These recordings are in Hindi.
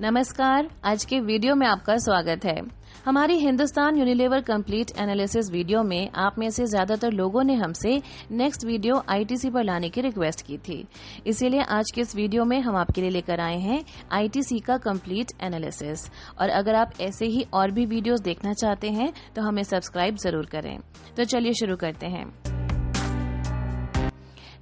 नमस्कार, आज के वीडियो में आपका स्वागत है। हमारी Hindustan Unilever complete analysis video में आप में से ज्यादातर लोगों ने हमसे नेक्स्ट वीडियो आईटीसी पर लाने की रिक्वेस्ट की थी। इसीलिए आज के इस वीडियो में हम आपके लिए लेकर आए हैं आईटीसी का कंप्लीट एनालिसिस। और अगर आप ऐसे ही और भी वीडियोस देखना चाहते हैं तो हमें सब्सक्राइब जरूर करें। तो चलिए शुरू करते हैं।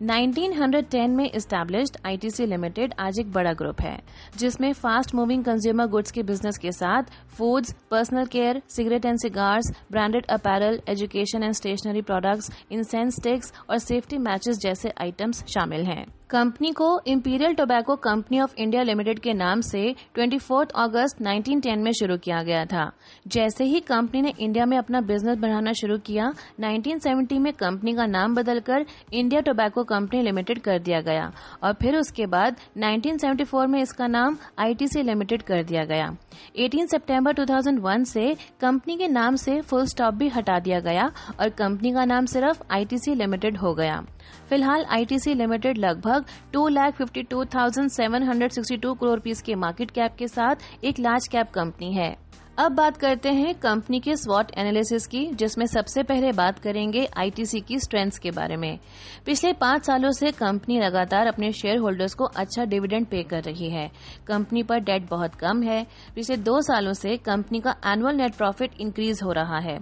1910 में इस्टेब्लिश्ड आईटीसी लिमिटेड आज एक बड़ा ग्रुप है जिसमें फास्ट मूविंग कंज्यूमर गुड्स के बिजनेस के साथ foods, personal care, cigarette and cigars, branded apparel, education and stationery products, incense sticks और सेफ्टी मैचेस जैसे आइटम्स शामिल हैं। कंपनी को imperial tobacco company of India limited के नाम से 24 अगस्त 1910 में शुरू किया गया था। जैसे ही कंपनी ने इंडिया में अपना बिजनेस बढ़ाना शुरू किया, 1970 में कंपनी का नाम बदलकर इंडिया टोबैको कंपनी लिमिटेड कर दिया गया और फिर उसके बाद 1974 में इसका नाम आईटीसी लिमिटेड कर दिया गया। 18 सितंबर 2001 से कंपनी के नाम से फुल स्टॉप भी हटा दिया गया और कंपनी का नाम सिर्फ आईटीसी लिमिटेड हो गया। फिलहाल आईटीसी लिमिटेड लगभग 2,52,762 करोड़ रुपीस के मार्केट कैप के साथ एक लार्ज कैप कंपनी है। अब बात करते हैं कंपनी के स्वॉट एनालिसिस की, जिसमें सबसे पहले बात करेंगे आईटीसी की स्ट्रेंथ्स के बारे में। पिछले 5 सालों से कंपनी लगातार अपने शेयर होल्डर्स को अच्छा डिविडेंड पे कर रही है। कंपनी पर डेट बहुत कम है। पिछले 2 सालों से कंपनी का एनुअल नेट प्रॉफिट इंक्रीज हो रहा है।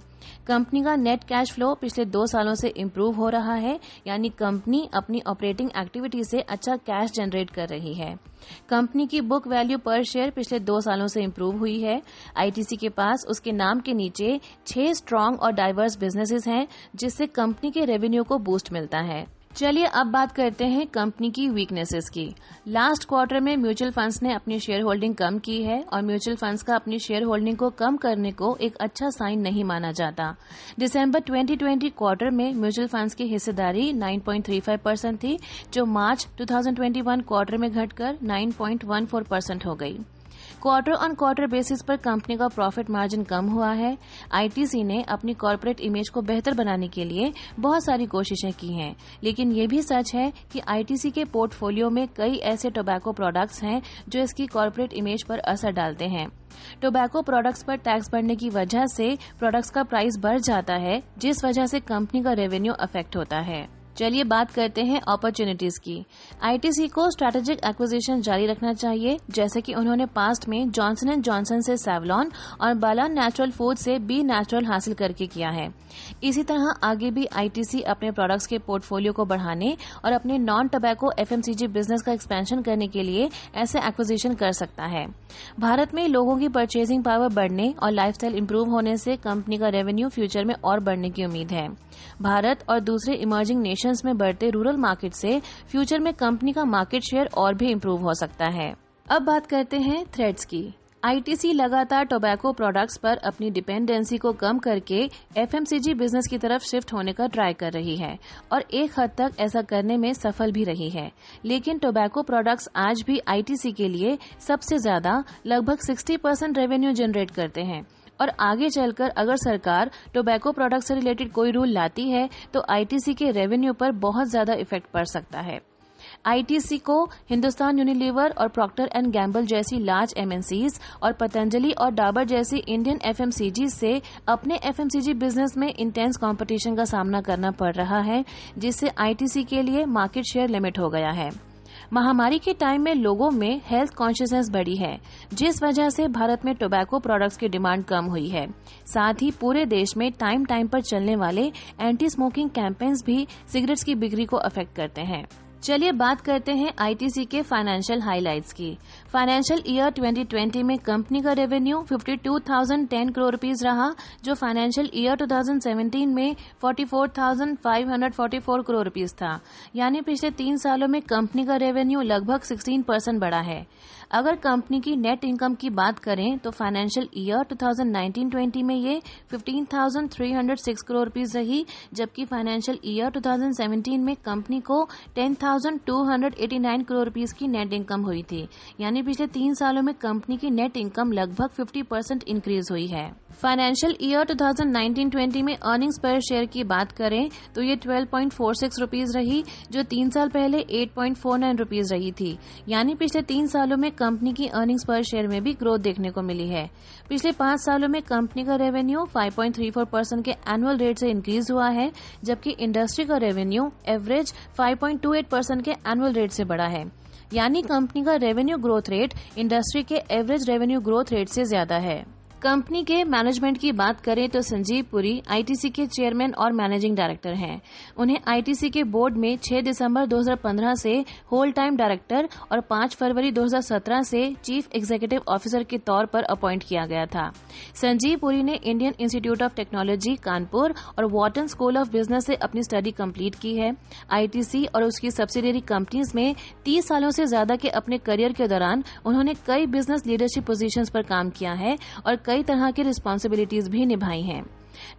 कंपनी का नेट कैश फ्लो पिछले 2 सालों से इम्प्रूव हो रहा है, यानी कंपनी अपनी ऑपरेटिंग एक्टिविटी से अच्छा कैश जनरेट कर रही है। कंपनी की बुक वैल्यू पर शेयर पिछले 2 सालों से इम्प्रूव हुई है। आईटीसी के पास उसके नाम के नीचे 6 स्ट्रॉन्ग और डाइवर्स बिजनेसेस हैं, जिससे कंपनी के रेवेन्यू को बूस्ट मिलता है। चलिए अब बात करते हैं कंपनी की वीकनेसेस की। लास्ट क्वार्टर में म्यूचुअल फंड्स ने अपनी शेयर होल्डिंग कम की है और म्यूचुअल फंड्स का अपनी शेयर होल्डिंग को कम करने को एक अच्छा साइन नहीं माना जाता। दिसंबर 2020 क्वार्टर में म्यूचुअल फंड्स की हिस्सेदारी 9.35% थी, जो मार्च 2021 क्वार्टर में घटकर 9.14% हो गई। क्वार्टर ऑन क्वार्टर बेसिस पर कंपनी का प्रॉफिट मार्जिन कम हुआ है। आईटीसी ने अपनी कॉर्पोरेट इमेज को बेहतर बनाने के लिए बहुत सारी कोशिशें की हैं, लेकिन ये भी सच है कि आईटीसी के पोर्टफोलियो में कई ऐसे टोबैको प्रोडक्ट्स हैं जो इसकी कॉर्पोरेट इमेज पर असर डालते हैं। टोबैको प्रोडक्ट्स पर टैक्स बढ़ने की वजह से प्रोडक्ट्स का प्राइस बढ़ जाता है, जिस वजह से कंपनी का रेवेन्यू अफेक्ट होता है। चलिए बात करते हैं अपॉर्चुनिटीज की। आईटीसी को स्ट्रैटेजिक एक्विजिशन जारी रखना चाहिए, जैसे कि उन्होंने पास्ट में जॉनसन एंड जॉनसन से सेवलॉन और बालान नेचुरल फूड से बी नेचुरल हासिल करके किया है। इसी तरह आगे भी आईटीसी अपने प्रोडक्ट्स के पोर्टफोलियो को बढ़ाने और अपने नॉन टोबैको एफएमसीजी बिजनेस का एक्सपेंशन करने के लिए ऐसे एक्विजिशन कर सकता है। भारत में लोगों की परचेजिंग पावर बढ़ने और लाइफस्टाइल इंप्रूव होने से कंपनी का रेवेन्यू फ्यूचर में और बढ़ने की उम्मीद है। भारत और दूसरे इमर्जिंग नेशंस में बढ़ते रूरल मार्केट से फ्यूचर में कंपनी का मार्केट शेयर और भी इंप्रूव हो सकता है। अब बात करते हैं थ्रेट्स की। आईटीसी लगातार टोबैको प्रोडक्ट्स पर अपनी डिपेंडेंसी को कम करके एफएमसीजी बिजनेस की तरफ शिफ्ट होने का ट्राई कर रही है और एक हद तक ऐसा करने में सफल भी रही है। लेकिन टोबैको प्रोडक्ट्स आज भी आईटीसी के लिए सबसे ज्यादा लगभग 60% रेवेन्यू जनरेट करते हैं और आगे चलकर अगर सरकार टोबैको प्रोडक्ट से रिलेटेड कोई रूल लाती है तो आईटीसी के रेवेन्यू पर बहुत ज्यादा इफेक्ट पड़ सकता है। आईटीसी को हिंदुस्तान यूनिलीवर और प्रॉक्टर एंड गैम्बल जैसी लार्ज एमएनसीज और पतंजलि और डाबर जैसी इंडियन एफएमसीजी से अपने एफएमसीजी बिजनेस में इंटेंस कंपटीशन का सामना करना पड़ रहा है, जिससे आईटीसी के लिए मार्केट शेयर लिमिट हो गया है। महामारी के टाइम में लोगों में हेल्थ कॉन्शियसनेस बढ़ी है, जिस वजह से भारत में टोबैको प्रोडक्ट्स की डिमांड कम हुई है। साथ ही पूरे देश में टाइम टाइम पर चलने वाले एंटी स्मोकिंग कैंपेन्स भी सिगरेट्स की बिक्री को अफेक्ट करते हैं। चलिए बात करते हैं आईटीसी के फाइनेंशियल हाइलाइट्स की। फाइनेंशियल ईयर 2020 में कंपनी का रेवेन्यू 52,010 करोड़ रुपीस रहा, जो फाइनेंशियल ईयर 2017 में 44,544 करोड़ रुपीस था। यानी पिछले 3 सालों में कंपनी का रेवेन्यू लगभग 16% बढ़ा है। अगर कंपनी की नेट इनकम की बात करें तो फाइनेंशियल ईयर 2019-20 में ये 15,306 करोड़ रुपीस रही, जबकि फाइनेंशियल ईयर 2017 में कंपनी को 10,289 करोड़ रुपीस की नेट इनकम हुई थी। यानी पिछले 3 सालों में कंपनी की नेट इनकम लगभग 50% इंक्रीज हुई है। फाइनेंशियल ईयर 2019-20 में अर्निंग्स पर शेयर की बात करें तो ये 12.46 रुपीस रही, जो 3 साल पहले 8.49 रुपीस रही थी। यानी पिछले 3 सालों में कंपनी की अर्निंग्स पर शेयर में भी ग्रोथ देखने को मिली है। पिछले 5 सालों में कंपनी का रेवेन्यू 5.34% के एनुअल रेट से इंक्रीज हुआ है, जबकि इंडस्ट्री का रेवेन्यू एवरेज 5.28% के एनुअल रेट से बढ़ा है। यानी कंपनी का रेवेन्यू ग्रोथ रेट इंडस्ट्री के एवरेज रेवेन्यू ग्रोथ रेट से ज्यादा है। कंपनी के मैनेजमेंट की बात करें तो संजीव पुरी आईटीसी के चेयरमैन और मैनेजिंग डायरेक्टर हैं। उन्हें आईटीसी के बोर्ड में 6 दिसंबर 2015 से होल टाइम डायरेक्टर और 5 फरवरी 2017 से चीफ एग्जीक्यूटिव ऑफिसर के तौर पर अपॉइंट किया गया था। संजीव पुरी ने Indian institute of technology Kanpur और वॉटन स्कूल ऑफ बिजनेस से अपनी स्टडी कंप्लीट की है। आईटीसी और उसकी सब्सिडियरी कंपनीज में 30 सालों से ज्यादा के अपने करियर के दौरान उन्होंने कई बिजनेस लीडरशिप पोजीशंस पर काम किया है और कई तरह की रिस्पांसिबिलिटीज भी निभाई हैं।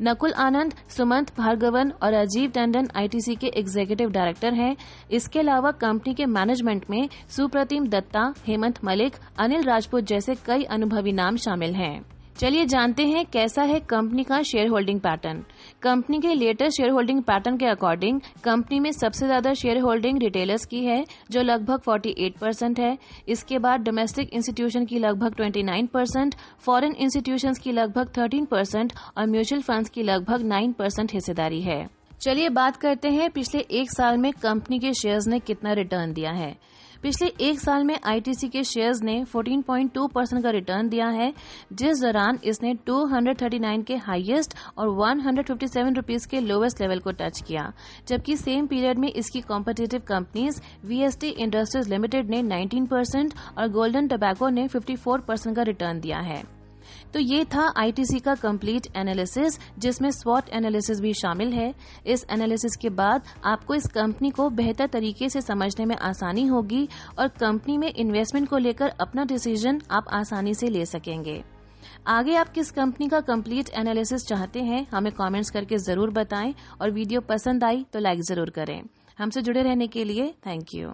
नकुल आनंद, सुमंत भार्गवन और राजीव टंडन आईटीसी के एग्जीक्यूटिव डायरेक्टर हैं। इसके अलावा कंपनी के मैनेजमेंट में सुप्रतिम दत्ता, हेमंत मलिक, अनिल राजपूत जैसे कई अनुभवी नाम शामिल हैं। चलिए जानते हैं कैसा है कंपनी का शेयर होल्डिंग पैटर्न। कंपनी के लेटेस्ट शेयर होल्डिंग पैटर्न के अकॉर्डिंग कंपनी में सबसे ज्यादा शेयर होल्डिंग रिटेलर्स की है, जो लगभग 48% है। इसके बाद डोमेस्टिक इंस्टीट्यूशन की लगभग 29%, फॉरेन इंस्टीट्यूशंस की लगभग 13% और म्यूचुअल फंड्स की लगभग 9% हिस्सेदारी है। चलिए बात करते हैं पिछले 1 साल में कंपनी के शेयर्स ने कितना रिटर्न दिया है। पिछले 1 साल में आईटीसी के शेयर्स ने 14.2% का रिटर्न दिया है, जिस दौरान इसने 239 के हाईएस्ट और 157 रुपीस के लोवेस्ट लेवल को टच किया, जबकि सेम पीरियड में इसकी competitive companies VST industries limited ने 19% और गोल्डन टोबैको ने 54% का रिटर्न दिया है। तो ये था आईटीसी का कंप्लीट एनालिसिस, जिसमें स्वॉट एनालिसिस भी शामिल है। इस एनालिसिस के बाद आपको इस कंपनी को बेहतर तरीके से समझने में आसानी होगी और कंपनी में इन्वेस्टमेंट को लेकर अपना डिसीजन आप आसानी से ले सकेंगे। आगे आप किस कंपनी का कंप्लीट एनालिसिस चाहते हैं, हमें कमेंट्स करके जरूर बताएं और वीडियो पसंद आई तो लाइक जरूर करें। हमसे जुड़े रहने के लिए थैंक यू।